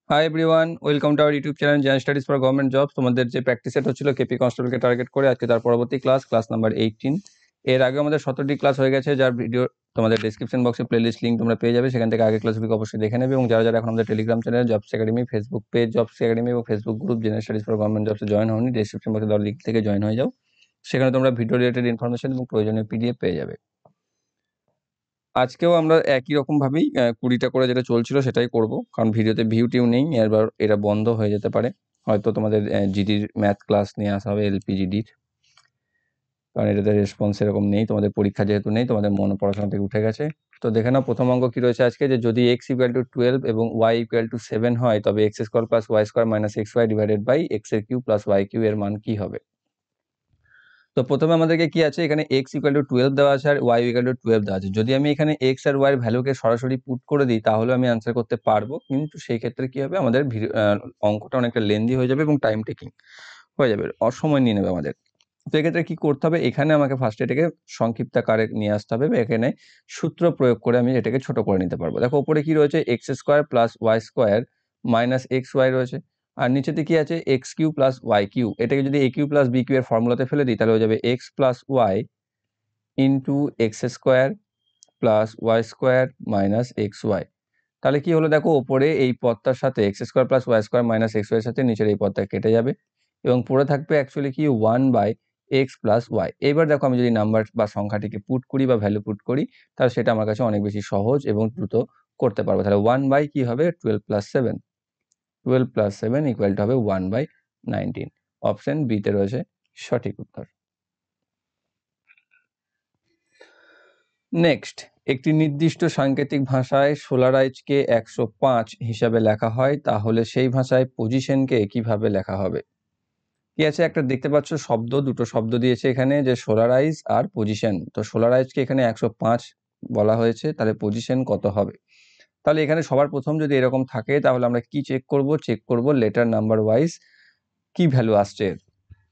Hi everyone, welcome to our YouTube channel general Studies for government jobs. তোমাদের যে practice set হচ্ছিল KP কনস্টেবলকে target করে, আজকে তার পরবর্তী ক্লাস নাম্বার 18। এর আগে আমাদের 17টি ক্লাস হয়ে গেছে, যার ভিডিও তোমাদের ডিসক্রিপশন বক্সে প্লেলিস্ট লিঙ্ক তোমরা পেয়ে যাবে, সেখান থেকে আগে ক্লাসগুলোকে অবশ্যই দেখে নেবে। এবং যারা যারা এখন আমাদের Telegram channel Jobs Academy, Facebook page Jobs Academy এবং Facebook group General Studies for Government জবসে জয়েন হওনি, ডিসক্রিপশন বক্সে দেওয়া লিঙ্ক থেকে জয়েন হয়ে যাও। সেখানে তোমরা ভিডিও রিলেটেড ইনফরমেশন এবং প্রয়োজনীয় পিডিএফ পেয়ে যাবে। আজকেও আমরা একই রকমভাবেই 20টা করে যেটা চলছিল সেটাই করব, কারণ ভিডিওতে ভিউ টিউ নেই, এবার এটা বন্ধ হয়ে যেতে পারে। হয়তো তোমাদের জিডির ম্যাথ ক্লাস নিয়ে আসা হবে, এলপিজিডির, কারণ এটাতে রেসপন্স এরকম নেই। তোমাদের পরীক্ষা যেহেতু নেই, তোমাদের মন পড়াশোনা থেকে উঠে গেছে। তো দেখে নাও প্রথম অঙ্ক কি রয়েছে আজকে, যে যদি x = 12 এবং y = 7 হয়, তবে x² + y² - xy divided by x³ + y³ এর মান কি হবে। তো প্রথমে আমাদেরকে কি আছে, এখানে x = 12 দেওয়া আছে আর y = 12 দেওয়া আছে। যদি আমি এখানে x আর y এর ভ্যালুকে সরাসরি পুট করে দিই, তাহলে আমি আনসার করতে পারবো, কিন্তু সেই ক্ষেত্রে কি হবে, আমাদের অঙ্কটা অনেকটা লেন্দি হয়ে যাবে এবং টাইম টেকিং হয়ে যাবে, সময় নিয়ে নেবে আমাদের। তো এক্ষেত্রে কি করতে হবে, এখানে আমাকে ফার্স্টে এটাকে সংক্ষিপ্ত আকারে নিয়ে আসতে হবে, বা এখানে সূত্র প্রয়োগ করে আমি এটাকে ছোট করে নিতে পারবো। দেখো উপরে কি রয়েছে, x² + y² - xy রয়েছে, আর নিচেতে কি আছে, x³ + y³ এটাকে যদি a³ + b³ এর ফর্মুলাতে ফেলে দিই, তাহলে হয়ে যাবে x + y * x² + y² - xy। তাহলে কি হলো, দেখো ওপরে এই পদটার সাথে x² + y² - xy এর সাথে নিচের এই পদটা কেটে যাবে এবং পড়ে থাকবে অ্যাকচুয়ালি কি 1/x + y। এবার দেখো আমি যদি নাম্বার বা সংখ্যাটিকে পুট করি বা ভ্যালু পুট করি, তাহলে সেটা আমার কাছে অনেক বেশি সহজ এবং দ্রুত করতে পারবো। তাহলে 1 কি হবে, 12 + 7, 12 + 7 = হবে 1/19। অপশন বি তে রয়েছে সঠিক উত্তর। নেক্সট, একটি নির্দিষ্ট সাংকেতিক ভাষায় সোলারাইজকে 105 হিসাবে লেখা হয়, তাহলে সেই ভাষায় পজিশনকে কিভাবে লেখা হবে। কি আছে, একটা দেখতে পাচ্ছ শব্দ, দুটো শব্দ দিয়েছে এখানে, যে সোলারাইজ আর পজিশন। তো সোলারাইজকে এখানে 105 বলা হয়েছে, তাহলে পজিশন কত হবে। তাহলে এখানে সবার প্রথম যদি এরকম থাকে, তাহলে আমরা কি চেক করব লেটার নাম্বার ওয়াইজ কি ভ্যালু আসছে।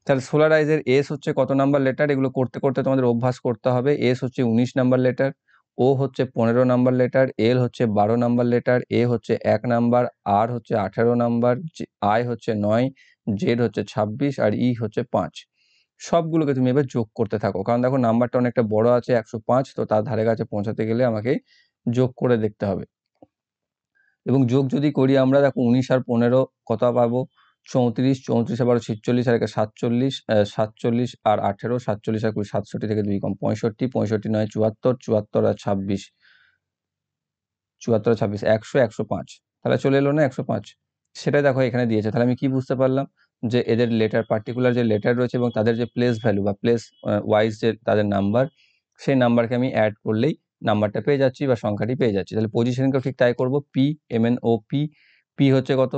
তাহলে সোলারাইজের এস হচ্ছে কত নাম্বার লেটার, এগুলো করতে করতে তোমাদের অভ্যাস করতে হবে। এস হচ্ছে 19 নাম্বার লেটার, ও হচ্ছে 15 নাম্বার লেটার, এল হচ্ছে 12 নাম্বার লেটার, এ হচ্ছে 1 নাম্বার, আর হচ্ছে 18 নাম্বার, আই হচ্ছে 9, জেড হচ্ছে 26 আর ই হচ্ছে 5। সবগুলোকে তুমি এবার যোগ করতে থাকো, কারণ দেখো নাম্বারটা অনেকটা বড় আছে 105, তো তার ধারে কাছে পৌঁছাতে গেলে আমাকে যোগ করে দেখতে হবে। এবং যোগ যদি করি আমরা, দেখো 19 আর 15 কত পাবো, 34, 34 আর 46 আর 47, 47 আর 18, 47 আর 20, 67 থেকে 2 কম 65, 65 9 74, 74 আর 26, 74 আর 26 100, 105। তাহলে চলে এলো না 105, সেটাই দেখো এখানে দিয়েছে। তাহলে আমি কি বুঝতে পারলাম, যে এদের লেটার, পার্টিকুলার যে লেটার রয়েছে এবং তাদের যে প্লেস ভ্যালু বা প্লেস ওয়াইজ যে তাদের নাম্বার, সেই নাম্বারকে আমি অ্যাড করলেই নাম্বারটা পেয়ে যাচ্ছি বা সংখ্যাটি পেয়ে যাচ্ছি। তাহলে পজিশনকেও ঠিক তাই করবো, পি MNOP, পি হচ্ছে কত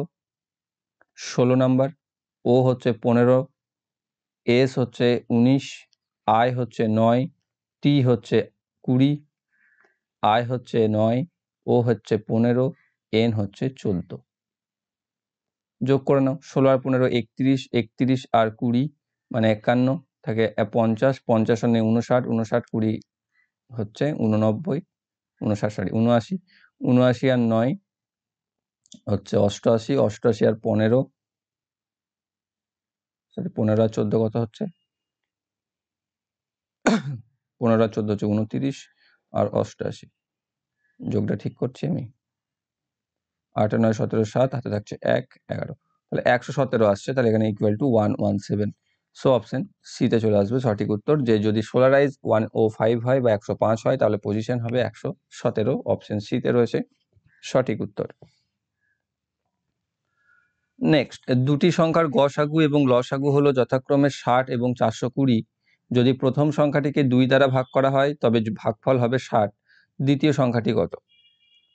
16 নাম্বার, ও হচ্ছে 15, এস হচ্ছে 19, আই হচ্ছে 9, টি হচ্ছে 20, আই হচ্ছে 9, ও হচ্ছে 15, এন হচ্ছে 14। যোগ করে নাও, 16 আর 15 31, 31 আর 20 মানে 51 থাকে 50, 50 আর 59, 59 20 হচ্ছে 89, 79 আর 9 হচ্ছে 88, 88 আর 15 15 আর 14 কত হচ্ছে, 15 আর 14 হচ্ছে 29 আর 88। যোগটা ঠিক করছি আমি, 8 9 17 7, হাতে থাকছে 1 11, তাহলে 117 আসছে। তাহলে এখানে = 117। সো অপশন সি তে চলে আসবে সঠিক উত্তর, যে যদি সোলারাইজ 105 হয় বা 105 হয়, তাহলে পজিশন হবে 117। অপশন সি তে রয়েছে সঠিক উত্তর। নেক্সট, দুটি সংখ্যার গসাগু এবং লসাগু হলো যথাক্রমে 60 এবং 420। যদি প্রথম সংখ্যাটিকে 2 দ্বারা ভাগ করা হয়, তবে ভাগফল হবে 60। দ্বিতীয় সংখ্যাটি কত।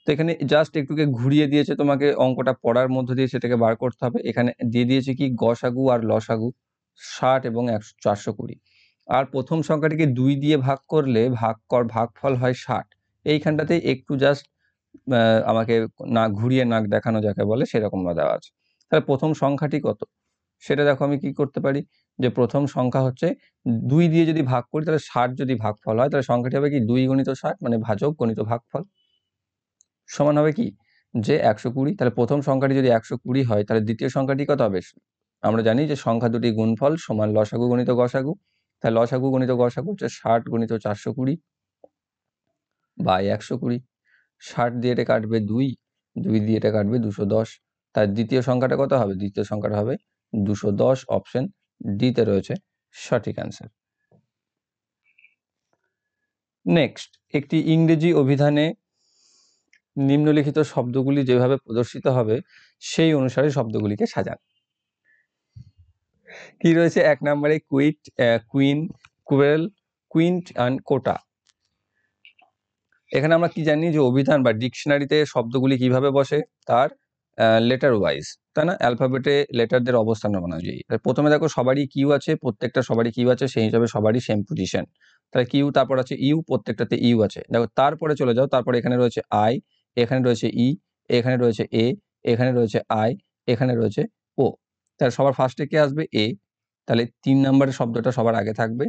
তো এখানে জাস্ট একটুকে ঘুরিয়ে দিয়েছে, তোমাকে অঙ্কটা পড়ার মধ্য দিয়ে সেটাকে বার করতে হবে। এখানে দিয়ে দিয়েছে কি গসাগু আর লসাগু 60 এবং 420, আর প্রথম সংখ্যাটিকে 2 দিয়ে ভাগ করলে ভাগফল হয় 60। এইখানটাতে একটু জাস্ট আমাকে না ঘুরিয়ে নাক দেখানো যাকে বলে, সেরকম দেওয়া আছে। তাহলে প্রথম সংখ্যাটি কত, সেটা দেখো আমি কি করতে পারি, যে প্রথম সংখ্যা হচ্ছে 2 দিয়ে যদি ভাগ করি, তাহলে 60 যদি ভাগফল হয়, তাহলে সংখ্যাটি হবে কি 2 × 60 মানে ভাজক গণিত ভাগফল, সমান হবে কি যে 120, তাহলে প্রথম সংখ্যাটি যদি 120 হয় তাহলে দ্বিতীয় সংখ্যাটি কত হবে? আমরা জানি যে সংখ্যা দুটি গুণফল সমান লসাগু গণিত গসাগু, তাহলে লসাগু গণিত গসাগু হচ্ছে 60 গুণিত 420 বাই 120। 60 দিয়ে এটা কাটবে 2, 2 দিয়ে এটা কাটবে 210। তার দ্বিতীয় সংখ্যাটা কত হবে? দ্বিতীয় সংখ্যাটা হবে 210, অপশন ডিতে রয়েছে সঠিক অ্যান্সার। নেক্সট, একটি ইংরেজি অভিধানে নিম্নলিখিত শব্দগুলি যেভাবে প্রদর্শিত হবে সেই অনুসারে শব্দগুলিকে সাজান। কি রয়েছে? 1 নম্বরে quit, queen, quell, quint and quota. এখানে আমরা কি জানি যে অভিধান বা ডিকশনারিতে শব্দগুলি কিভাবে বসে? তার লেটার ওয়াইজ, তাই না? অ্যালফাবেটে লেটারদের অবস্থান অনুযায়ী। প্রথমে দেখো সবারই কিউ আছে, প্রত্যেকটা সবারই কিউ আছে, সেই হিসাবে সবারই সেম পজিশন। তাহলে কিউ, তারপর আছে ইউ, প্রত্যেকটাতে ইউ আছে। দেখো তারপরে চলে যাও, তারপরে এখানে রয়েছে আই, এখানে রয়েছে ই, এখানে রয়েছে এ, এখানে রয়েছে আই, এখানে রয়েছে ও। তাহলে সবার ফার্স্টে কে আসবে? এ। তাহলে 3 নম্বরের শব্দটা সবার আগে থাকবে।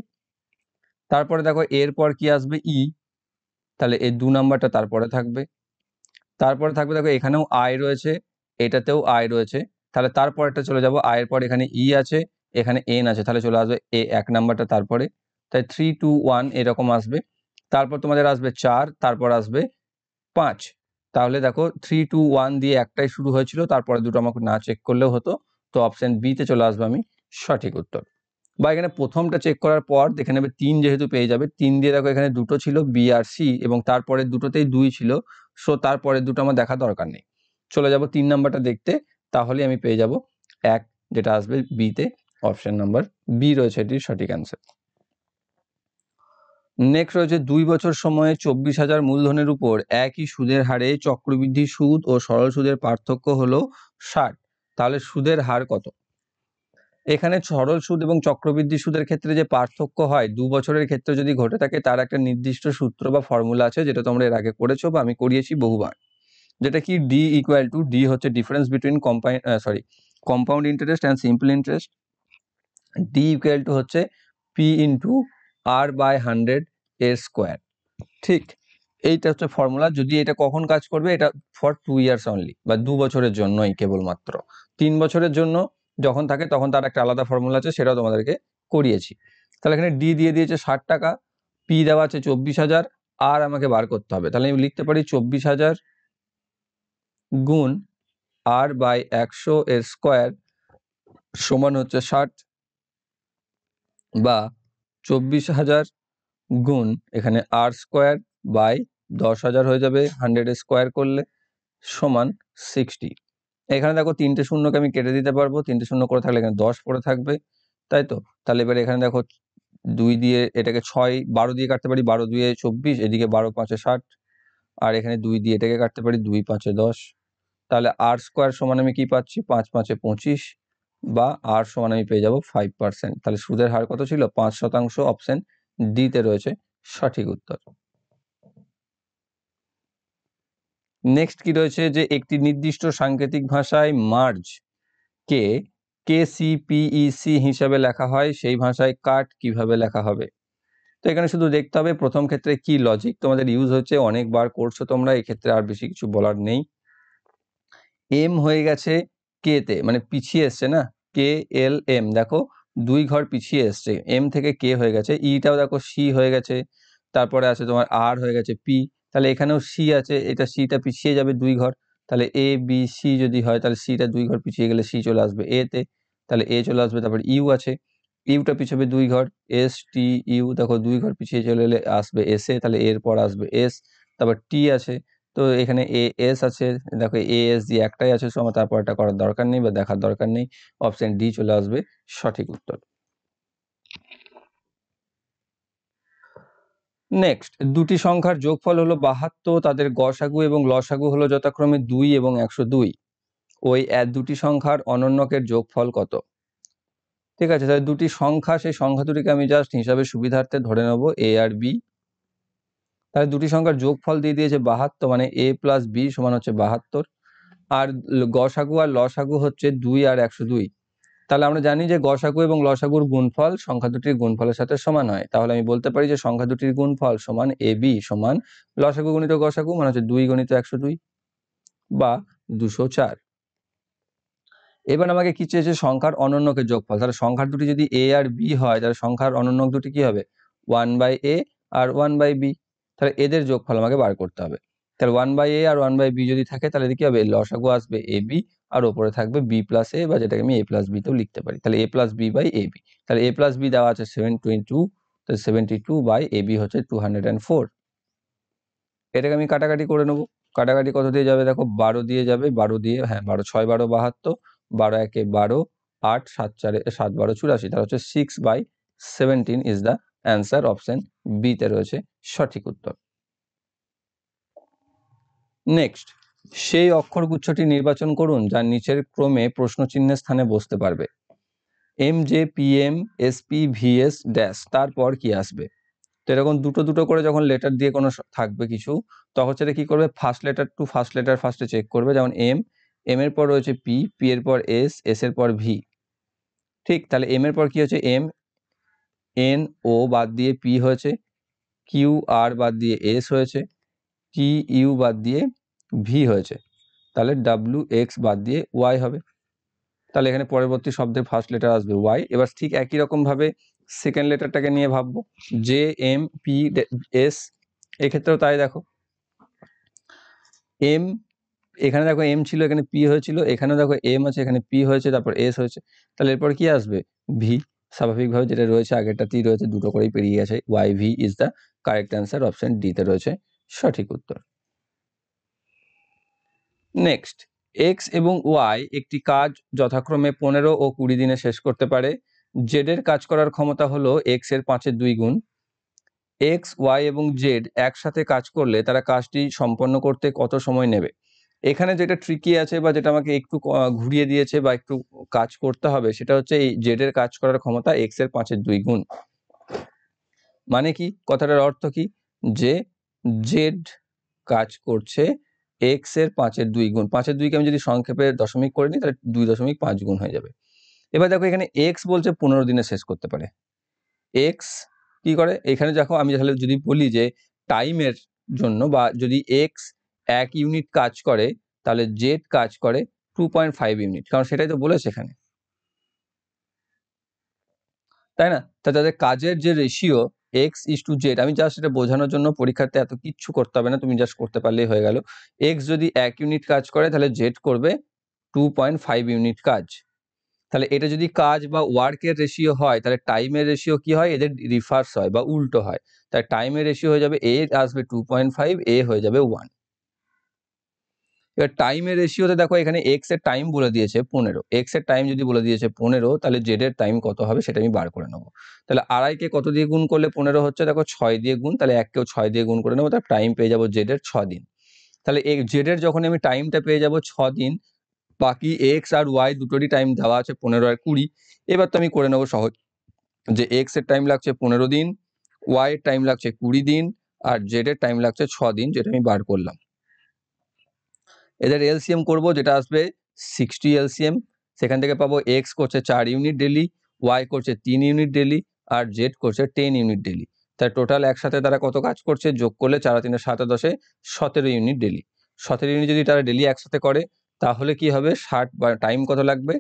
তারপরে দেখো এরপর কি আসবে? ই, তাহলে এই 2 নাম্বারটা তারপরে থাকবে। তারপরে থাকবে দেখো এখানেও আই রয়েছে, এটাতেও আই রয়েছে, তাহলে তারপরেরটা চলে যাব, আয়ের পর এখানে ই আছে, এখানে এন আছে, তাহলে চলে আসবে এ 1 নাম্বারটা তারপরে। তাই 3, 2, 1 এরকম আসবে। তারপর তোমাদের আসবে 4, তারপর আসবে 5। তাহলে দেখো 3, 2, 1 দিয়ে একটাই শুরু হয়েছিল, তারপরে দুটো আমাকে না চেক করলেও হতো। তো অপশন বি তে চলে আসবে আমি সঠিক উত্তর। বা এখানে প্রথমটা চেক করার পর দেখে নেবে 3 যেহেতু পেয়ে যাবে, 3 দিয়ে দেখো এখানে দুটো ছিল বি আর সি, এবং তারপরে দুটোতেই 2 ছিল, সো তারপরে দুটো আমার দেখা দরকার নেই। চলে যাব 3 নাম্বারটা দেখতে, তাহলে আমি পেয়ে যাব 1, যেটা আসবে বি তে, অপশন নাম্বার বি রয়েছে এটির সঠিক অ্যান্সার। নেক্সট রয়েছে 2 বছর সময়ে 24,000 মূলধনের উপর একই সুদের হারে চক্রবৃদ্ধি সুদ ও সরল সুদের পার্থক্য হলো 60, তাহলে সুদের হার কত? এখানে সরল সুদ এবং চক্রবৃদ্ধি সুদের ক্ষেত্রে যে পার্থক্য হয় 2 বছরের ক্ষেত্রে যদি ঘটে থাকে, তার একটা নির্দিষ্ট সূত্র বা ফর্মুলা আছে, যেটা তোমরা এর আগে করেছো বা আমি করিয়েছি বহুবার। যেটা কি ডি ইকুয়াল টু, ডি হচ্ছে difference between compound interest and simple interest. D equal to হচ্ছে পি ইন্টু আর বাই 100 এর স্কোয়ার। ঠিক, এইটা হচ্ছে ফর্মুলা। যদি এটা কখন কাজ করবে? এটা ফর 2 ইয়ার্স অনলি, বা 2 বছরের জন্যই কেবলমাত্র। 3 বছরের জন্য যখন থাকে তখন তার একটা আলাদা ফর্মুলা আছে, সেটাও তোমাদেরকে করিয়েছি। তাহলে এখানে ডি দিয়ে দিয়েছে 60 টাকা, পি দেওয়া আছে 24,000, আর আমাকে বার করতে হবে। তাহলে আমি লিখতে পারি 24,000 গুণ আর বাই 100 এর স্কোয়ার সমান হচ্ছে 60, বা 24,000 গুণ এখানে আর স্কোয়ার বাই 10,000 হয়ে যাবে 100 স্কোয়ার করলে, সমান 60। এখানে দেখো 3টে শূন্যকে আমি কেটে দিতে পারবো, 3টে শূন্য করে থাকলে এখানে 10 পড়ে থাকবে, তাই তো? তাহলে এবারে এখানে দেখো 2 দিয়ে এটাকে 12 দিয়ে কাটতে পারি, 12 2 24, এদিকে 12 5 60, আর এখানে 2 দিয়ে এটাকে কাটতে পারি, 2 5 10। তাহলে আর স্কোয়ার সমান আমি কি পাচ্ছি? 5 5 25, বা আর সমান আমি পেয়ে যাব 5%। তাহলে সুদের হার কত ছিল? 5%। অপশন ডি তে রয়েছে সঠিক উত্তর। নেক্সট কি রয়েছে? যে একটি নির্দিষ্ট সাংকেতিক ভাষায় মার্জ কে KCPEC হিসাবে লেখা হয়, সেই ভাষায় কাট কিভাবে লেখা হবে? তো এখানে শুধু দেখতে হবে প্রথম ক্ষেত্রে কি লজিক তোমাদের ইউজ হচ্ছে, অনেকবার করছো তোমরা, এক্ষেত্রে আর বেশি কিছু বলার নেই। এম হয়ে গেছে কে তে, মানে পিছিয়ে এসছে না, কে এল এম, দেখো 2 ঘর পিছিয়ে এসছে, এম থেকে কে হয়ে গেছে, ইটাও দেখো সি হয়ে গেছে, তারপরে আছে তোমার আর হয়ে গেছে পি, তাহলে এখানেও সি আছে, এটা সিটা পিছিয়ে যাবে 2 ঘর, তাহলে এ বি সি যদি হয় তাহলে সিটা 2 ঘর পিছিয়ে গেলে সি চলে আসবে এ তে, তাহলে এ চলে আসবে, তারপর ইউ আছে, ইউটা পিছবে 2 ঘর, এস টি ইউ দেখো 2 ঘর পিছিয়ে চলে এলে আসবে এস এ, তাহলে এর পর আসবে এস, তারপর টি আছে, তো এখানে এ এস আছে, দেখো এ এস দিয়ে একটাই আছে, সো আমার তারপর এটা করার দরকার নেই বা দেখার দরকার নেই, অপশন ডি চলে আসবে সঠিক উত্তর। নেক্সট, দুটি সংখ্যার যোগফল হলো 72, তাদের গসাগু এবং লসাগু হলো যথাক্রমে 2 এবং 102, ওই দুটি সংখ্যার অনন্যকের যোগফল কত? ঠিক আছে, তাহলে দুটি সংখ্যা, সেই সংখ্যা দুটিকে আমি জাস্ট হিসাবে সুবিধার্থে ধরে নেব এ আর বি। তাহলে দুটি সংখ্যার যোগফল দিয়ে দিয়েছে 72, মানে এ প্লাস বি সমান হচ্ছে 72, আর গসাগু আর লসাগু হচ্ছে 2 আর 102। তাহলে আমরা জানি যে গসাগু এবং লসাগুর গুণফল সংখ্যা দুটির গুণফলের সাথে সমান হয়, তাহলে আমি বলতে পারি যে সংখ্যা দুটির গুণফল সমান এ বি সমান লসাগু গণিত গসাগু, মানে হচ্ছে 2 গণিত 102। বা 204। এবার আমাকে কি চেয়েছে? সংখ্যার অনন্যকের যোগফল। তাহলে সংখ্যার দুটি যদি a আর b হয় তাহলে সংখ্যার অনন্যক দুটি কি হবে? 1/a আর 1/b। তাহলে এদের যোগফল আমাকে বার করতে হবে। তাহলে 1/a আর 1/b যদি থাকে তাহলে কি হবে? লসাগু আসবে ab আর ওপরে থাকবে b + a, বা যেটাকে আমি a + b তেও লিখতে পারি। তাহলে a + b/ab। তাহলে a + b দেওয়া আছে 722, তাহলে 72/ab হচ্ছে 204। এটাকে আমি কাটাকাটি করে নেব। কাটাকাটি কত দিয়ে যাবে? দেখো 12 দিয়ে যাবে, 12 দিয়ে, হ্যাঁ 12 6 12 72, 12 1 12, 8 7 4 7 12 84। তাহলে হচ্ছে 6/17 is the answer. Option B তে রয়েছে সঠিক উত্তর। নেক্সট, সেই অক্ষরগুচ্ছটি নির্বাচন করুন যা নিচের ক্রমে প্রশ্নচিহ্নের স্থানে বসতে পারবে। MJ PM SP VS dash, তারপর কি আসবে? তো এরকম দুটো দুটো করে যখন লেটার দিয়ে কোনো থাকবে কিছু, তখন সেটা কি করবে? First letter to first letter ফার্স্টে চেক করবে। যেমন এম, এম এর পর রয়েছে পি, পি এর পর এস, এস এর পর ভি। ঠিক, তাহলে এম এর পর কি হচ্ছে? এম, এন ও বাদ দিয়ে পি হয়েছে, কিউ আর বাদ দিয়ে এস হয়েছে, টি ইউ বাদ দিয়ে ভি হয়েছে, তাহলে ডাব্লিউ এক্স বাদ দিয়ে ওয়াই হবে। তাহলে এখানে পরবর্তী শব্দের ফার্স্ট লেটার আসবে ওয়াই। এবার ঠিক একই রকম ভাবে সেকেন্ড লেটারটাকে নিয়ে ভাববো, জে এম পি এস, এক্ষেত্রেও তাই। দেখো এম, এখানে দেখো এম ছিল, এখানে পি হয়েছিল, এখানেও দেখো এম আছে, এখানে পি হয়েছে, তারপর এস হয়েছে, তাহলে এরপর কি আসবে? ভি। স্বাভাবিকভাবে যেটা রয়েছে আগেরটাতেই রয়েছে, দুটো করেই পেরিয়ে গেছে। Y V is the correct answer. Option D তে রয়েছে সঠিক উত্তর। নেক্সট, এক্স এবং ওয়াই একটি কাজ যথাক্রমে 15 ও 20 দিনে শেষ করতে পারে। জেড এর কাজ করার ক্ষমতা হলো এক্স এর 5-এর 2 গুণ। এক্স, ওয়াই এবং জেড একসাথে কাজ করলে তারা কাজটি সম্পন্ন করতে কত সময় নেবে? এখানে যেটা ট্রিকি আছে বা যেটা আমাকে একটু ঘুরিয়ে দিয়েছে বা একটু কাজ করতে হবে, সেটা হচ্ছে এই জেড এর কাজ করার ক্ষমতা এক্স এর 5-এর 2 গুণ। মানে কি? কথাটার অর্থ কি? যে জেড কাজ করছে এক্স এর 5-এর 2 গুণ। 5-এর 2 কে আমি যদি সংক্ষেপে দশমিক করে নিই তাহলে 2.5 গুণ হয়ে যাবে। এবার দেখো এখানে এক্স বলছে 15 দিনে শেষ করতে পারে। এক্স কি করে? এখানে দেখো আমি তাহলে যদি বলি যে টাইমের জন্য, বা যদি এক্স 1 ইউনিট কাজ করে তাহলে জেড কাজ করে 2.5 ইউনিট, কারণ সেটাই তো বলেছে এখানে, তাই না? তা তাদের কাজের যে রেশিও x:z, আমি জাস্ট এটা বোঝানোর জন্য, পরীক্ষাতে এত কিচ্ছু করতে হবে না, তুমি জাস্ট করতে পারলেই হয়ে গেল। এক্স যদি 1 ইউনিট কাজ করে তাহলে জেড করবে 2.5 ইউনিট কাজ। তাহলে এটা যদি কাজ বা ওয়ার্কের রেশিও হয় তাহলে টাইমের রেশিও কি হয়? এদের রিভার্স হয় বা উল্টো হয়। তাই টাইমের রেশিও হয়ে যাবে, এ আসবে 2.5, এ হয়ে যাবে 1। এবার টাইমের রেশিওতে দেখো এখানে এক্স এর টাইম বলে দিয়েছে 15, এক্স এর টাইম যদি বলে দিয়েছে 15, তাহলে জেড এর টাইম কত হবে সেটা আমি বার করে নেবো। তাহলে আড়াইকে কত দিয়ে গুণ করলে 15 হচ্ছে? দেখো 6 দিয়ে গুণ, তাহলে 1কেও 6 দিয়ে গুণ করে নেবো, তাহলে টাইম পেয়ে যাবো জেড এর 6 দিন। তাহলে জেড এর যখন আমি টাইমটা পেয়ে যাবো 6 দিন, বাকি এক্স আর ওয়াই দুটোরই টাইম দেওয়া আছে 15 আর 20। এবার তো আমি করে নেবো সহজ, যে এক্স এর টাইম লাগছে 15 দিন, ওয়াই এর টাইম লাগছে 20 দিন, আর জেড এর টাইম লাগছে 6 দিন, যেটা আমি বার করলাম। এদের এলসিএম করব, যেটা আসবে 60 এলসিএম। সেখান থেকে পাবো এক্স করছে 4 ইউনিট ডেলি, ওয়াই করছে 3 ইউনিট ডেলি, আর জেড করছে 10 ইউনিট ডেলি। তাই টোটাল একসাথে তারা কত কাজ করছে? যোগ করলে 4 3 7 10 17 ইউনিট ডেলি। 17 ইউনিট যদি তারা ডেলি একসাথে করে তাহলে কি হবে? 60 বা টাইম কত লাগবে?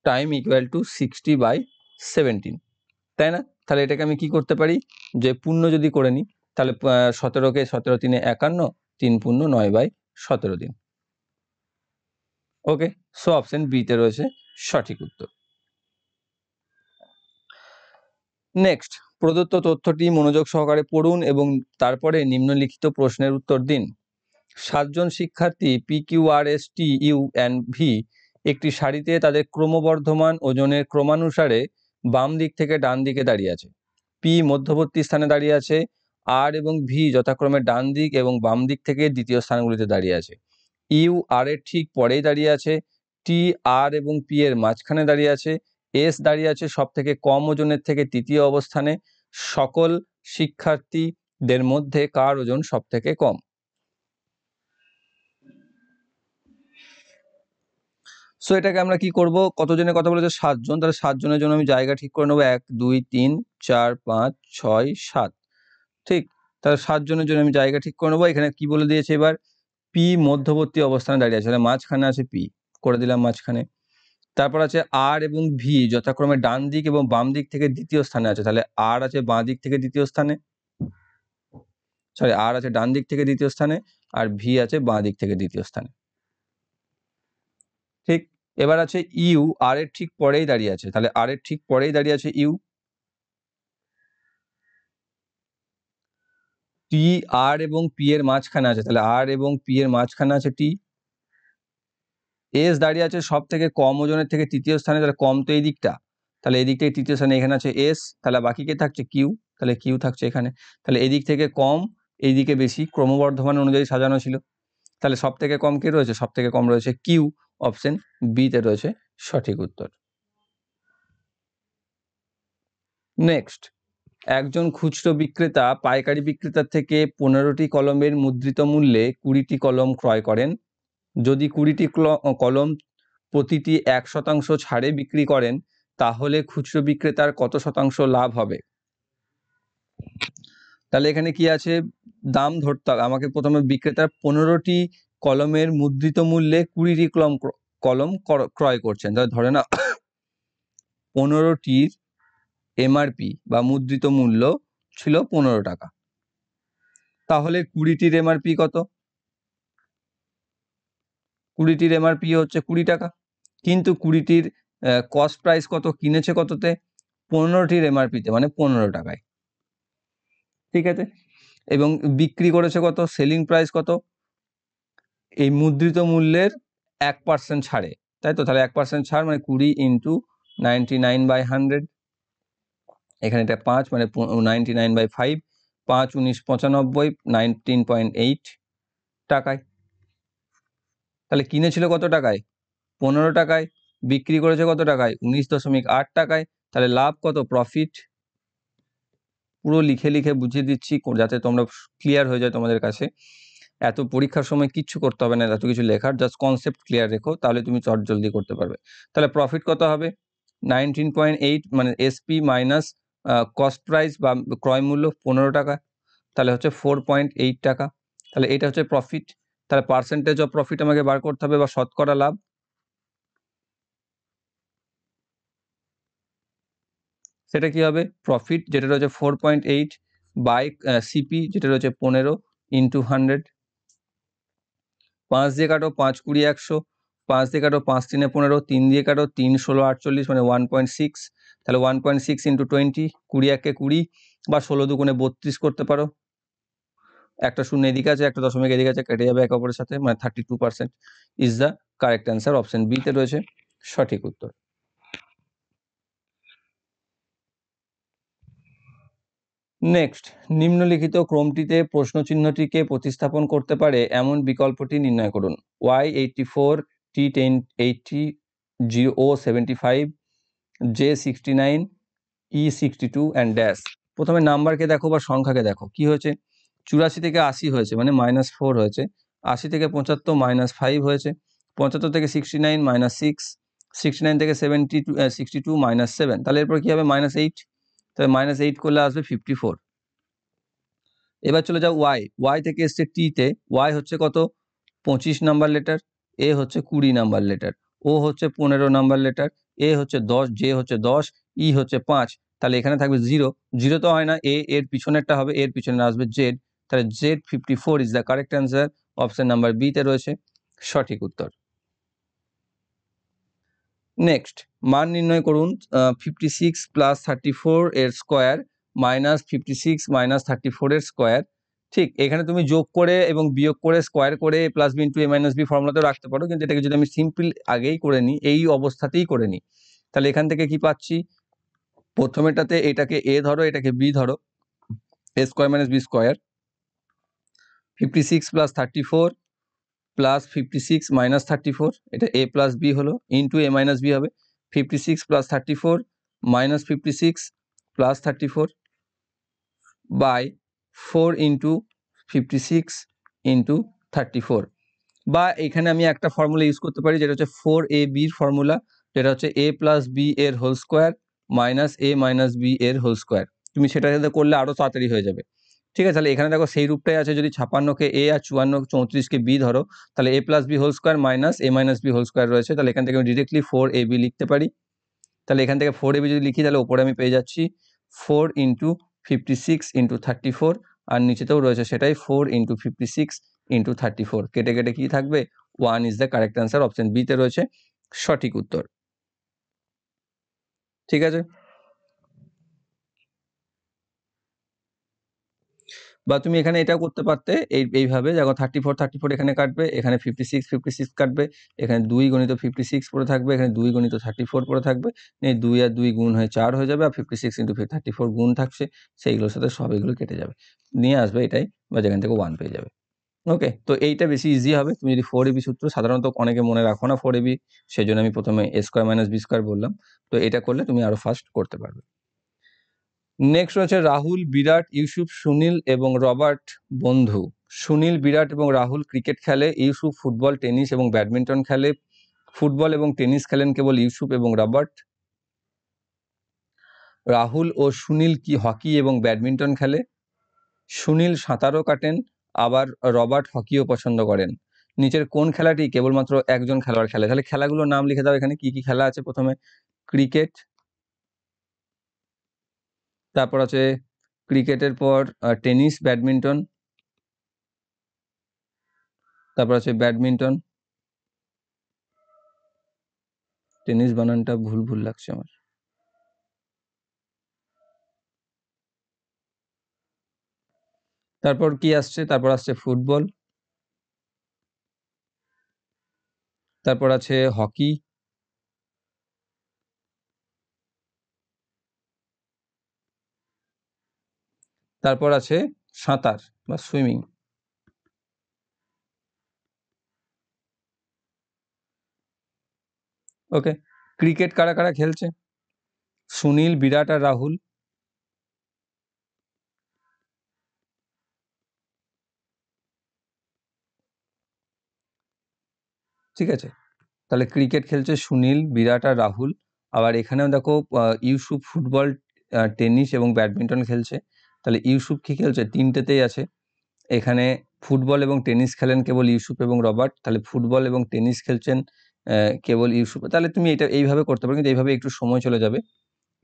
টাইম ইকুয়াল টু 60/17, তাই না? তাহলে এটাকে আমি কি করতে পারি? যে পূর্ণ যদি করে নিই তাহলে 17কে 17 3 51, 3 পূর্ণ 9/17 দিন। ওকে, সো অপশন বি তে রয়েছে সঠিক উত্তর। নেক্সট, প্রদত্ত তথ্যটি মনোযোগ সহকারে পড়ুন এবং তারপরে নিম্নলিখিত প্রশ্নের উত্তর দিন। 7 জন শিক্ষার্থী PQRSTU and V একটি সারিতে তাদের ক্রমবর্ধমান ওজনের ক্রমানুসারে বাম দিক থেকে ডান দিকে দাঁড়িয়ে আছে। পি মধ্যবর্তী স্থানে দাঁড়িয়ে আছে, আর এবং ভি যথাক্রমে ডান দিক এবং বাম দিক থেকে দ্বিতীয় স্থানগুলিতে দাঁড়িয়ে আছে। ইউ আর এর ঠিক পরেই দাঁড়িয়ে আছে, টি আর এবং পি এর মাঝখানে দাঁড়িয়ে আছে, এস দাঁড়িয়ে আছে সব থেকে কম ওজনের থেকে তৃতীয় অবস্থানে। সকল শিক্ষার্থীদের মধ্যে কার ওজন সব থেকে কম? সো এটাকে আমরা কি করব? কতজনের কথা বলেছে? 7 জন, তাহলে 7 জনের জন্য আমি জায়গা ঠিক করে নেবো 1 2 3 4 5 6 7। ঠিক, তাহলে 7 জনের জন্য আমি জায়গা ঠিক করে নেবো। এখানে কি বলে দিয়েছে এবার? পি মধ্যবর্তী অবস্থানে দাঁড়িয়ে আছে, তাহলে মাঝখানে আছে পি, করে দিলাম মাঝখানে। তারপর আছে আর এবং ভি যথাক্রমে ডান দিক এবং বাম দিক থেকে দ্বিতীয় স্থানে আছে, তাহলে আর আছে বাঁ দিক থেকে দ্বিতীয় স্থানে, সরি আর আছে ডান দিক থেকে দ্বিতীয় স্থানে, আর ভি আছে বাঁ দিক থেকে দ্বিতীয় স্থানে। ঠিক, এবার আছে ইউ, আর এর ঠিক পরেই দাঁড়িয়ে আছে, তাহলে আর এর ঠিক পরেই দাঁড়িয়ে আছে ইউ। টি আর এবং পি এর মাঝখানে আছে, তাহলে আর এবং পি এর মাঝখানে আছে টি। এস দাঁড়িয়ে আছে সব থেকে কম ওজনের থেকে তৃতীয় স্থানে, তাহলে কম তো এই দিকটা, তাহলে এই দিক থেকে তৃতীয় স্থানে এখানে আছে এস, তাহলে বাকি কে থাকছে কিউ, তাহলে কিউ থাকছে এখানে। তাহলে এদিক থেকে কম এইদিকে বেশি, ক্রমবর্ধমান অনুযায়ী সাজানো ছিল, তাহলে সব থেকে কম কে রয়েছে, সব থেকে কম রয়েছে কিউ, অপশন বি তে রয়েছে সঠিক উত্তর। নেক্সট, একজন খুচরো বিক্রেতা পাইকারি বিক্রেতার থেকে 15টি কলমের মুদ্রিত মূল্যে 20টি কলম ক্রয় করেন। যদি 20টি কলম প্রতিটি 1% ছাড়ে বিক্রি করেন, তাহলে খুচরো বিক্রেতার কত শতাংশ লাভ হবে? তাহলে এখানে কি আছে, দাম ধরতে হবে আমাকে প্রথমে। বিক্রেতার 15টি কলমের মুদ্রিত মূল্যে 20টি কলম ক্রয় করছেন, তাহলে ধরে না 15টির এমআরপি বা মুদ্রিত মূল্য ছিল 15 টাকা, তাহলে 20টির এমআরপি কত? 20টির এমআরপি হচ্ছে 20 টাকা, কিন্তু 20টির কস্ট প্রাইস কত, কিনেছে কততে? 15টির এমআরপিতে, মানে 15 টাকায়। ঠিক আছে, এবং বিক্রি করেছে কত, সেলিং প্রাইস কত? এই মুদ্রিত মূল্যের 1% ছাড়ে, তাই তো, তাহলে 1% ছাড় মানে 20 ইন্টু 99/100, এখানে এটা 5 মানে 99/5, 5 19 95, 19.8 টাকায়। তাহলে কিনেছিল কত টাকায়? 15 টাকায়, বিক্রি করেছে কত টাকায়? 19.8 টাকায়, তাহলে লাভ কত, প্রফিট? পুরো লিখে লিখে বুঝিয়ে দিচ্ছি যাতে তোমরা ক্লিয়ার হয়ে যায় তোমাদের কাছে। এত পরীক্ষার সময় কিচ্ছু করতে হবে না এত কিছু লেখার, জাস্ট কনসেপ্ট ক্লিয়ার রেখো, তাহলে তুমি চট জলদি করতে পারবে। তাহলে প্রফিট কত হবে? 19.8 মানে এসপি মাইনাস কস্ট প্রাইস বা ক্রয় মূল্য 15 টাকা, তাহলে হচ্ছে 4.8 টাকা। তাহলে এটা হচ্ছে প্রফিট। তাহলে পার্সেন্টেজ অফ প্রফিট আমাকে বার করতে হবে, বা শতকরা লাভ। সেটা কি হবে? প্রফিট যেটা রয়েছে 4.8 বাই সিপি যেটা রয়েছে 15 ইন্টু 100। 5 দিয়ে কাটো, 5 20 100, 5 দিয়ে কাটো, 5 3 15, 3 দিয়ে কাটো, 3 16 48 মানে 1.6, তাহলে 1.6 ইন্টু 20, 20 1 20, বা 16 2 32 করতে পারো। একটা শূন্য এদিকে আছে, একটা দশমিক এদিকে আছে, কেটে যাবে একে অপরের সাথে, মানে 32% is the correct answer, option B তে রয়েছে সঠিক উত্তর। নেক্সট, নিম্নলিখিত ক্রমটিতে প্রশ্নচিহ্নটিকে প্রতিস্থাপন করতে পারে এমন বিকল্পটি নির্ণয় করুন। Y84, T80, O75, J69, E62 and dash. প্রথমে নাম্বারকে দেখো বা সংখ্যাকে দেখো, কি হয়েছে? 84 থেকে 80 হয়েছে মানে -4 হয়েছে, 80 থেকে 75 -5 হয়েছে, 75 থেকে 69 -6, 69 থেকে 62 -7, তাহলে এরপর কি হবে? -8, তাহলে -8 করলে আসবে 54। এবার চলে যাও ওয়াই থেকে এসছে টিতে, ওয়াই হচ্ছে কত? 25 নাম্বার লেটার, এ হচ্ছে 20 নাম্বার লেটার, ও হচ্ছে 15 নাম্বার লেটার, এ হচ্ছে 10, জে হচ্ছে 10, ই হচ্ছে 5, তাহলে এখানে থাকবে 0, 0 তো হয় না, এর পিছনেরটা হবে, এর পিছনে আসবে জেড, তাহলে Z 54 is the correct answer, option number B তে রয়েছে সঠিক উত্তর। নেক্সট, মান নির্ণয় করুন 56 প্লাস 34 এর স্কোয়ার মাইনাস 56 মাইনাস 34 এর স্কোয়ার। ঠিক, এখানে তুমি যোগ করে এবং বিয়োগ করে স্কোয়ার করে plus B into a minus B ফর্মুলাতেও রাখতে পারো, কিন্তু এটাকে যদি আমি সিম্পল আগেই করে নিই, এই অবস্থাতেই করে নিই, তাহলে এখান থেকে কি পাচ্ছি? প্রথমেটাতে এটাকে এ ধরো, এটাকে বি ধরো, a square minus B square, 56 plus 34 plus 56 minus 34, এটা এ প্লাস বি হলো, ইন্টু এ মাইনাস বি হবে 56 plus 34 minus 56 plus 34 by 4 into 56 into 34, বা এখানে আমি একটা ফর্মুলা ইউজ করতে পারি যেটা হচ্ছে 4ab ফর্মুলা, যেটা হচ্ছে a প্লাস বি এর হোল স্কোয়ার মাইনাস এ মাইনাস বি এর হোল স্কোয়ার। তুমি সেটার সাথে করলে আরো তাড়াতাড়ি হয়ে যাবে। ঠিক আছে, তাহলে এখানে দেখো সেই রূপটাই আছে। যদি 56কে a আর 34কে b ধরো, তাহলে a plus B whole square minus a minus B whole square রয়েছে। তাহলে এখান থেকে আমি ডিরেক্টলি 4ab লিখতে পারি। তাহলে এখান থেকে 4ab যদি লিখি, তাহলে ওপরে আমি পেয়ে যাচ্ছি 4 ইন্টু 56 ইন্টু 34, আর নিচেতেও রয়েছে সেটাই 4 ইন্টু 56 ইন্টু 34। কেটে কেটে কি থাকবে? 1 is the correct answer. Option বিতে রয়েছে সঠিক উত্তর। ঠিক আছে, বা তুমি এখানে এটাও করতে পারতে এইভাবে, দেখো 34 এখানে কাটবে, এখানে 56 কাটবে, এখানে 2 গণিত 56 পড়ে থাকবে, এখানে 2 গণিত 34 পড়ে থাকবে। এই 2 আর 2 গুণ হয়ে 4 হয়ে যাবে, আর 56 ইন্টু 34 গুণ থাকছে, সেইগুলোর সাথে সব এগুলো কেটে যাবে, নিয়ে আসবে এটাই, বা যেখান থেকে 1 পেয়ে যাবে। ওকে, তো এইটা বেশি ইজি হবে। তুমি যদি 4ab সূত্র সাধারণত অনেকে মনে রাখো না 4ab, সেই জন্য আমি প্রথমে a square minus B square বললাম। তো এটা করলে তুমি আরো ফাস্ট করতে পারবে। নেক্সট রয়েছে রাহুল, বিরাট, ইউসুফ, সুনীল এবং রবার্ট বন্ধু। সুনীল, বিরাট এবং রাহুল ক্রিকেট খেলে, ইউসুফ ফুটবল, টেনিস এবং ব্যাডমিন্টন খেলে। ফুটবল এবং টেনিস খেলেন কেবল ইউসুফ এবং রবার্ট। রাহুল ও সুনীল কি হকি এবং ব্যাডমিন্টন খেলে। সুনীল সাঁতারও কাটেন, আবার রবার্ট হকিও পছন্দ করেন। নিচের কোন খেলাটি কেবলমাত্র একজন খেলোয়াড় খেলে? তাহলে খেলাগুলোর নাম লিখে দাও। এখানে কি কি খেলা আছে? প্রথমে ক্রিকেট, তারপর আছে ক্রিকেটের পর টেনিস, ব্যাডমিন্টন, তারপর আছে ব্যাডমিন্টন। টেনিস বানানটা ভুল ভুল লাগছে আমার। তারপর কি আসছে? তারপর আসছে ফুটবল, তারপর আছে হকি, তারপর আছে সাঁতার বা সুইমিং। ওকে, ক্রিকেট কারা কারা খেলছে? সুনীল, বিরাট আর রাহুল। ঠিক আছে, তাহলে ক্রিকেট খেলছে সুনীল, বিরাট আর রাহুল। আবার এখানেও দেখো ইউসুফ ফুটবল, টেনিস এবং ব্যাডমিন্টন খেলছে। তাহলে ইউসুফ কি খেলছে? তিনটেতেই আছে। এখানে ফুটবল এবং টেনিস খেলেন কেবল ইউসুফ এবং রবার্ট, তাহলে ফুটবল এবং টেনিস খেলছেন কেবল ইউসুফ। তাহলে তুমি এটা এইভাবে করতে পারো, কিন্তু এইভাবে একটু সময় চলে যাবে,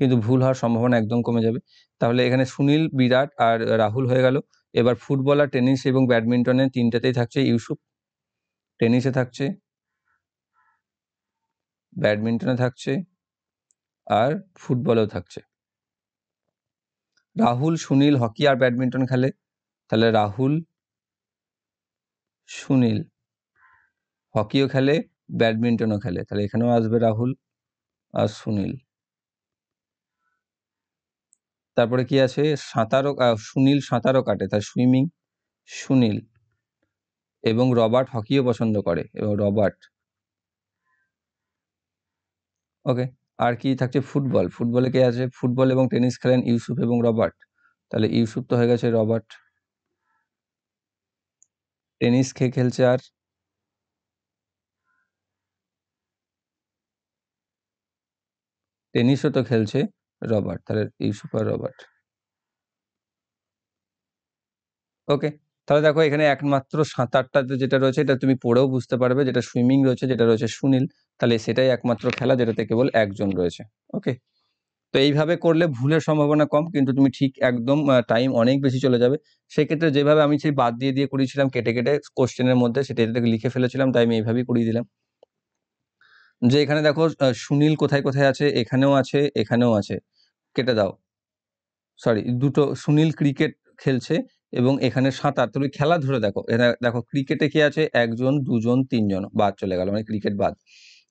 কিন্তু ভুল হওয়ার সম্ভাবনা একদম কমে যাবে। তাহলে এখানে সুনীল, বিরাট আর রাহুল হয়ে গেল। এবার ফুটবল আর টেনিস এবং ব্যাডমিন্টনে তিনটাতেই থাকছে ইউসুফ, টেনিসে থাকছে, ব্যাডমিন্টনে থাকছে, আর ফুটবলেও থাকছে। রাহুল, সুনীল হকি আর ব্যাডমিন্টন খেলে, তাহলে রাহুল, সুনীল হকিও খেলে, ব্যাডমিন্টনও খেলে, তাহলে এখানেও আসবে রাহুল আর সুনীল। তারপরে কি আছে? সাঁতারও, সুনীল সাঁতারও কাটে, তাই সুইমিং, সুনীল। এবং রবার্ট হকিও পছন্দ করে, এবং রবার্ট। ওকে, আর কি থাকছে? ফুটবল, ফুটবলে কে আছে? ফুটবল এবং টেনিস খেলেন ইউসুফ এবং রবার্ট, তাহলে ইউসুফ তো হয়ে গেছে, রবার্ট। টেনিস কে খেলছে? আর টেনিসও তো খেলছে রবার্ট, তাহলে ইউসুফ আর রবার্ট। ওকে, তাহলে দেখো এখানে একমাত্র সাঁতারটাতে যেটা রয়েছে এটা তুমি পড়েও বুঝতে পারবে, যেটা সুইমিং রয়েছে, যেটা রয়েছে সুনীল, তাহলে সেটাই একমাত্র খেলা যেটাতে কেবল একজন রয়েছে। ওকে, তো এইভাবে করলে ভুলের সম্ভাবনা কম, কিন্তু তুমি ঠিক একদম টাইম অনেক বেশি চলে যাবে। সেক্ষেত্রে যেভাবে আমি সেই বাদ দিয়ে দিয়ে করিয়েছিলাম কেটে কেটে কোশ্চেনের মধ্যে, সেটা এটাকে লিখে ফেলেছিলাম, তাই আমি এইভাবেই করিয়ে দিলাম। যে এখানে দেখো সুনীল কোথায় কোথায় আছে, এখানেও আছে, এখানেও আছে, কেটে দাও। সরি, দুটো সুনীল ক্রিকেট খেলছে এবং এখানে সাঁতার। তুমি খেলা ধরে দেখো, এটা দেখো ক্রিকেটে কি আছে? একজন, দুজন, তিনজন, বাদ চলে গেল, মানে ক্রিকেট বাদ।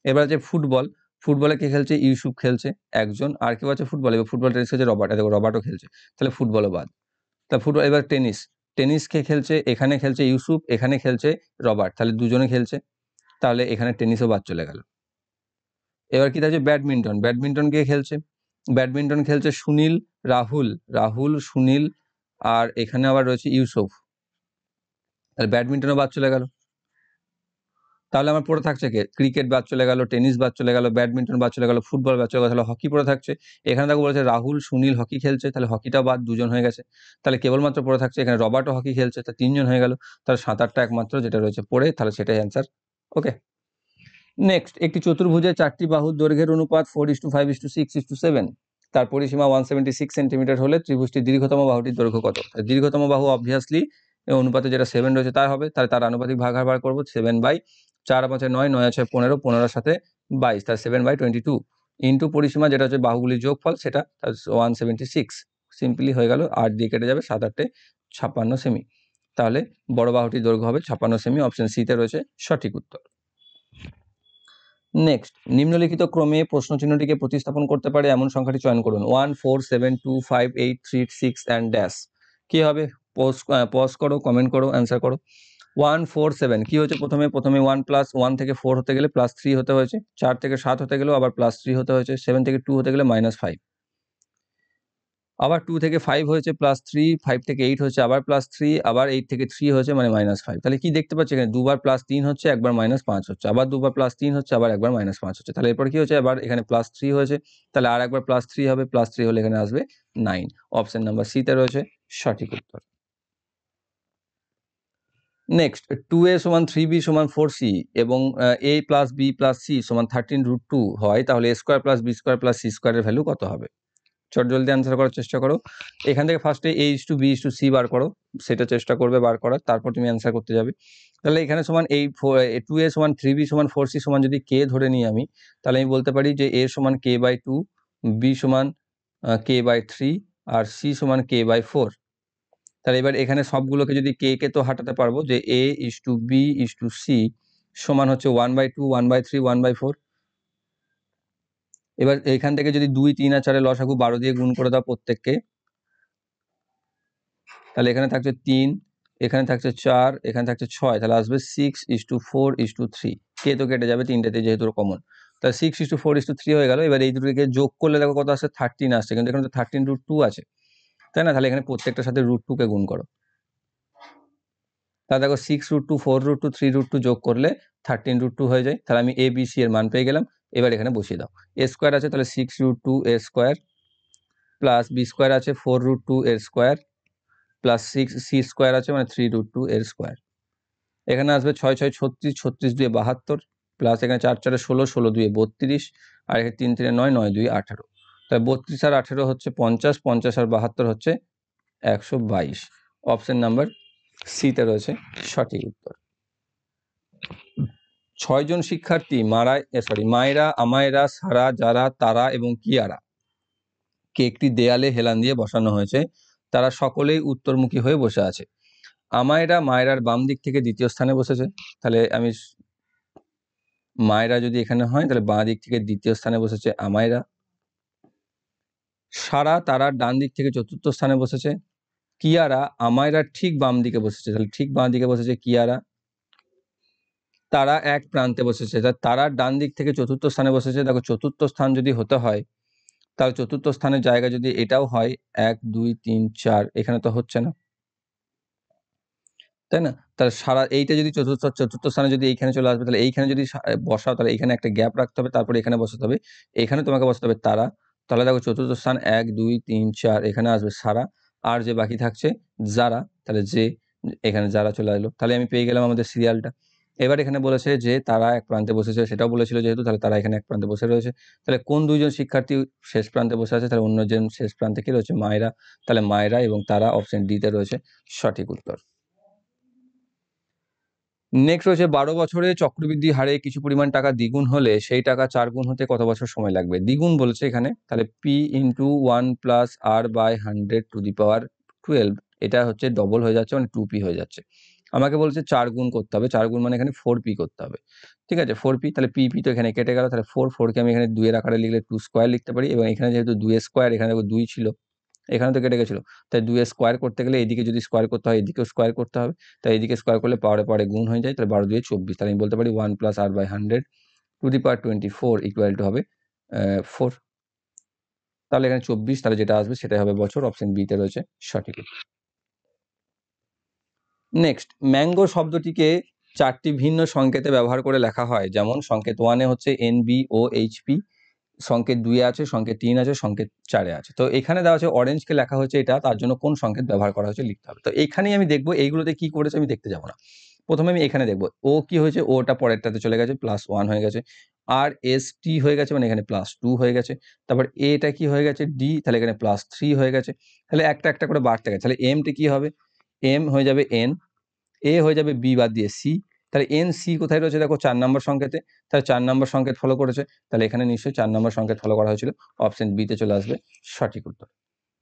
এবার আছে ফুটবল, ফুটবলে কে খেলছে? ইউসুফ খেলছে একজন, আর কেউ আছে ফুটবল, এবার ফুটবল টেনিস খেলছে রবার্ট, দেখো রবার্টও খেলছে, তাহলে ফুটবলও বাদ। তা ফুটবল, এবার টেনিস, টেনিস কে খেলছে? এখানে খেলছে ইউসুফ, এখানে খেলছে রবার্ট, তাহলে দুজনে খেলছে, তাহলে এখানে টেনিসও বাদ চলে গেল। এবার কি থাকছে? ব্যাডমিন্টন, ব্যাডমিন্টন কে খেলছে? ব্যাডমিন্টন খেলছে সুনীল, রাহুল, রাহুল, সুনীল, আর এখানে আবার রয়েছে ইউসুফ, তাহলে ব্যাডমিন্টনও বাদ চলে গেল। তাহলে আমার পড়ে থাকছে কে? ক্রিকেট বাদ চলে গেল, টেনিস বাদ চলে গেল, ব্যাডমিন্টন বাদ চলে গেল, ফুটবল বাদ চলে গেল, তাহলে হকি পড়ে থাকছে। এখানে দেখো বলেছে রাহুল সুনীল হকি খেলছে, তাহলে হকিটাও বাদ, 2 জন হয়ে গেছে। তাহলে কেবলমাত্র পড়ে থাকছে এখানে রবার্টও হকি খেলছে, তা 3 জন হয়ে গেল। তাহলে সাঁতারটা একমাত্র যেটা রয়েছে পড়ে, তাহলে সেটাই অ্যান্সার। ওকে, নেক্সট, একটি চতুর্ভুজের 4টি বাহুর দৈর্ঘ্যের অনুপাত 4:5:6:7। তার পরিসীমা 176 সেন্টিমিটার হলে ত্রিভুজটির দীর্ঘতম বাহুটির দৈর্ঘ্য কত? দীর্ঘতম বাহু অবভিয়াসলি অনুপাতে যেটা 7 রয়েছে তার হবে, তাহলে তার আনুপাতিক ভাগাহার বার করবো। 7/4 5 9, 9 আছে 15, 15 সাথে 22, তার 7/22 ইন্টু পরিসীমা যেটা হচ্ছে বাহুগুলির যোগফল, সেটা 176। সিম্পলি হয়ে গেল, 8 দিয়ে কেটে যাবে, 7 8 56 সেমি। তাহলে বড় বাহুটির দৈর্ঘ্য হবে 56 সেমি। অপশন সিতে রয়েছে সঠিক উত্তর। নেক্সট, নিম্নলিখিত ক্রমে প্রশ্নচিহ্নটিকে প্রতিস্থাপন করতে পারে এমন সংখ্যাটি চয়ন করুন। 1 4 7 2 5 8 3 6 অ্যান্ড ড্যাশ। কি হবে? পজ করো, কমেন্ট করো, অ্যান্সার করো। 1 4 7 কি হচ্ছে? প্রথমে 1 প্লাস 1 থেকে 4 হতে গেলে +3 হতে হয়েছে, 4 থেকে 7 হতে গেলেও আবার +3 হতে হয়েছে, 7 থেকে 2 হতে গেলে -5, আবার 2 থেকে 5 হয়েছে +3, 5 থেকে 8 হয়েছে আবার +3, আবার 8 থেকে 3 হয়েছে মানে -5। তাহলে কি দেখতে পাচ্ছি এখানে? দুবার +3 হচ্ছে, একবার -5 হচ্ছে, আবার দুবার +3 হচ্ছে, আবার একবার -5 হচ্ছে। তাহলে এরপর কি হচ্ছে? আবার এখানে +3 হয়েছে, তাহলে আর একবার +3 হবে, +3 হলে এখানে আসবে 9। অপশন নাম্বার সি তে রয়েছে সঠিক উত্তর। নেক্সট, 2a = 3b = 4c এবং a + b + c = 13√2 হয়, তাহলে a² + b² + c² এর ভ্যালু কত হবে? চট জলদি অ্যান্সার করার চেষ্টা করো। এখান থেকে ফার্স্টে a:b:c বার করো, সেটা চেষ্টা করবে বার করার, তারপর তুমি অ্যান্সার করতে যাবে। তাহলে এখানে সমান 2a = 3b = 4c সমান যদি k ধরে নিই আমি, তাহলে আমি বলতে পারি যে a = k/2, b = k/3 R c = k/4। তাহলে এবার এখানে সবগুলোকে যদি কে তো হাঁটাতে পারবো, যে a:b:c সমান হচ্ছে 1/2, 1/3, 1/4। এবার এখান থেকে যদি 2 3 আর 4 এর লসাগু 12 দিয়ে গুণ করে দাও প্রত্যেককে, তাহলে এখানে থাকছে 3, এখানে থাকছে 4, এখানে থাকছে 6, তাহলে আসবে 6:4:3। কে তো কেটে যাবে তিনটেতে যেহেতু কমন, তাহলে 6:4:3 হয়ে গেল। এবার এই দুটোকে যোগ করলে দেখো কত আসছে? 13 আসছে, কিন্তু এখানে তো 13√2 আছে, তাই না? তাহলে এখানে প্রত্যেকটার সাথে √2 কে গুণ করো। তাহলে দেখো 6√2, 4√2, 3√2 যোগ করলে 13√2 হয়ে যায়। তাহলে আমি ABC এর মান পেয়ে গেলাম। এবার এখানে বসিয়ে দাও। a² আছে, তাহলে 6√2a² প্লাস b² আছে 4√2a² প্লাস 6c² আছে মানে 3√2a²। এখানে আসবে 6 6 36, 36 2 72, প্লাস এখানে 4 4 16, 16 2 32, আর এখানে 3 3 9, 9 2 18। তাহলে 32 আর 18 হচ্ছে 50, 50 আর 72 হচ্ছে 122। অপশন নাম্বার সিতে রয়েছে সঠিক উত্তর। 6 জন শিক্ষার্থী মায়েরা, আমায়রা, সারা, যারা, তারা এবং কিয়ারা কে একটি দেয়ালে হেলান দিয়ে বসানো হয়েছে। তারা সকলেই উত্তরমুখী হয়ে বসে আছে। আমায়রা মায়রার বাম দিক থেকে দ্বিতীয় স্থানে বসেছে, তাহলে আমি মায়রা যদি এখানে হয় তাহলে বাঁ দিক থেকে দ্বিতীয় স্থানে বসেছে আমায়রা। সারা তারার ডান দিক থেকে চতুর্থ স্থানে বসেছে। কিয়ারা আমায়রার ঠিক বাম দিকে বসেছে, তাহলে ঠিক বাঁ দিকে বসেছে কিয়ারা। তারা এক প্রান্তে বসেছে, তারার ডান দিক থেকে চতুর্থ স্থানে বসেছে। দেখো চতুর্থ স্থান যদি হতে হয়, তাহলে চতুর্থ স্থানের জায়গা যদি এটাও হয় 1 2 3 4, এখানে তো হচ্ছে না, তাই না? তাহলে সারা এইটা যদি চতুর্থ স্থানে যদি এইখানে চলে আসবে, তাহলে এইখানে যদি বসাও, তাহলে এখানে একটা গ্যাপ রাখতে হবে, তারপরে এখানে বসাতে হবে, এখানে তোমাকে বসাতে হবে তারা। তাহলে দেখো চতুর্থ স্থান 1 2 3 4, এখানে আসবে সারা, আর যে বাকি থাকছে যারা, তাহলে যে এখানে যারা চলে আসলো, তাহলে আমি পেয়ে গেলাম আমাদের সিরিয়ালটা। এবার এখানে বলেছে যে তারা এক প্রান্তে বসেছে, সেটাও বলেছিল যেহেতু, তাহলে তারা এখানে এক প্রান্তে বসে রয়েছে। তাহলে কোন দুইজন শিক্ষার্থী শেষ প্রান্তে বসে আছে? তাহলে অন্যজন শেষ প্রান্তে কি রয়েছে? মায়েরা। তাহলে মায়েরা এবং তারা অপশন ডি তে রয়েছে সঠিক উত্তর। নেক্সট রয়েছে 12 বছরে চক্রবৃদ্ধি হারে কিছু পরিমাণ টাকা দ্বিগুণ হলে সেই টাকা 4 গুণ হতে কত বছর সময় লাগবে? দ্বিগুণ বলেছে এখানে, তাহলে p × 1 + r/100⁻12, এটা হচ্ছে ডবল হয়ে যাচ্ছে, মানে 2p হয়ে যাচ্ছে। আমাকে বলছে 4 গুণ করতে হবে, 4 গুণ মানে এখানে 4p করতে হবে। ঠিক আছে, 4p, তাহলে p তো এখানে কেটে গেল, তাহলে 4 কে আমি এখানে 2 এর আকারে লিখলে 2² লিখতে পারি, এবং এখানে যেহেতু 2 এখানে দেখো 2 ছিল, এখানে তো কেটে গেছিল, তাই 2 স্কোয়ার করতে গেলে এদিকে যদি স্কোয়ার করতে হয় এদিকেও স্কোয়ার করতে হবে, তাই এদিকে স্কোয়ার করলে পাওয়ারে গুণ হয়ে যায়, তাহলে 12 2 24, তাহলে আমি বলতে পারি 1 + r/100⁻24 = হবে 4। তাহলে এখানে 24, তাহলে যেটা আসবে সেটাই হবে বছর। অপশন বি তে রয়েছে সঠিক। নেক্সট, ম্যাঙ্গো শব্দটিকে 4টি ভিন্ন সংকেতে ব্যবহার করে লেখা হয়, যেমন সংকেত 1-এ হচ্ছে NBOHP, সংকেত 2-এ আছে, সংকেত 3 আছে, সংকেত 4-এ আছে। তো এখানে দেওয়া আছে অরেঞ্জকে লেখা হয়েছে এটা, তার জন্য কোন সংকেত ব্যবহার করা হয়েছে লিখতে হবে। তো এখানেই আমি দেখবো এইগুলোতে কি করেছে আমি দেখতে যাব না। প্রথমে আমি এখানে দেখবো ও কি হয়েছে, ওটা পরেরটাতে চলে গেছে, +1 হয়ে গেছে। আর ST হয়ে গেছে, মানে এখানে +2 হয়ে গেছে। তারপর এটা কি হয়ে গেছে, D, তাহলে এখানে +3 হয়ে গেছে। তাহলে একটা একটা করে বাড়তে গেছে। তাহলে M-টি কি হবে, M হয়ে যাবে N, A হয়ে যাবে B বাদ দিয়ে C। তাহলে NC কোথায় রয়েছে দেখো, 4 নম্বর সংকেতে। তাহলে 4 নম্বর সংকেত ফলো করেছে, তাহলে এখানে নিশ্চয়ই 4 নম্বর সংকেত ফলো করা হয়েছিল। অপশন B-তে চলে আসবে সঠিক উত্তর।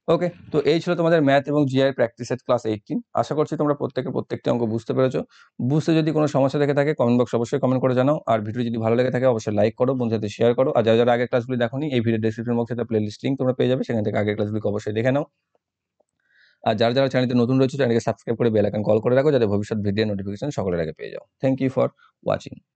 ওকে, তো এই ছিল তোমাদের ম্যাথ এবং জিআই প্র্যাকটিস সেট ক্লাস 18। আশা করছি তোমরা প্রত্যেকটি অঙ্ক বুঝতে পেরেছো। বুঝতে যদি কোনো সমস্যা থেকে থাকে কমেন্ট বক্সে অবশ্যই কমেন্ট করে জানাও। আর ভিডিও যদি ভালো লেগে থাকে অবশ্যই লাইক করো, বন্ধুদের সাথে শেয়ার করো। আর যারা আগের ক্লাসগুলি দেখোনি, এই ভিডিও ডেসক্রিপশন বক্সে একটা প্লেলিস্ট লিংক তোমরা পেয়ে যাবে, সেখান থেকে আগের ক্লাসগুলিকে অবশ্যই দেখে নাও। আর যারা চ্যানেলটি নতুন রয়েছে, চ্যানেলকে সাবস্ক্রাইব করে বেল আইকন কল করে রাখো, যাতে ভবিষ্যৎ ভিডিও নোটিফিকেশন সকলের আগে পেয়ে যাও। Thank you for watching.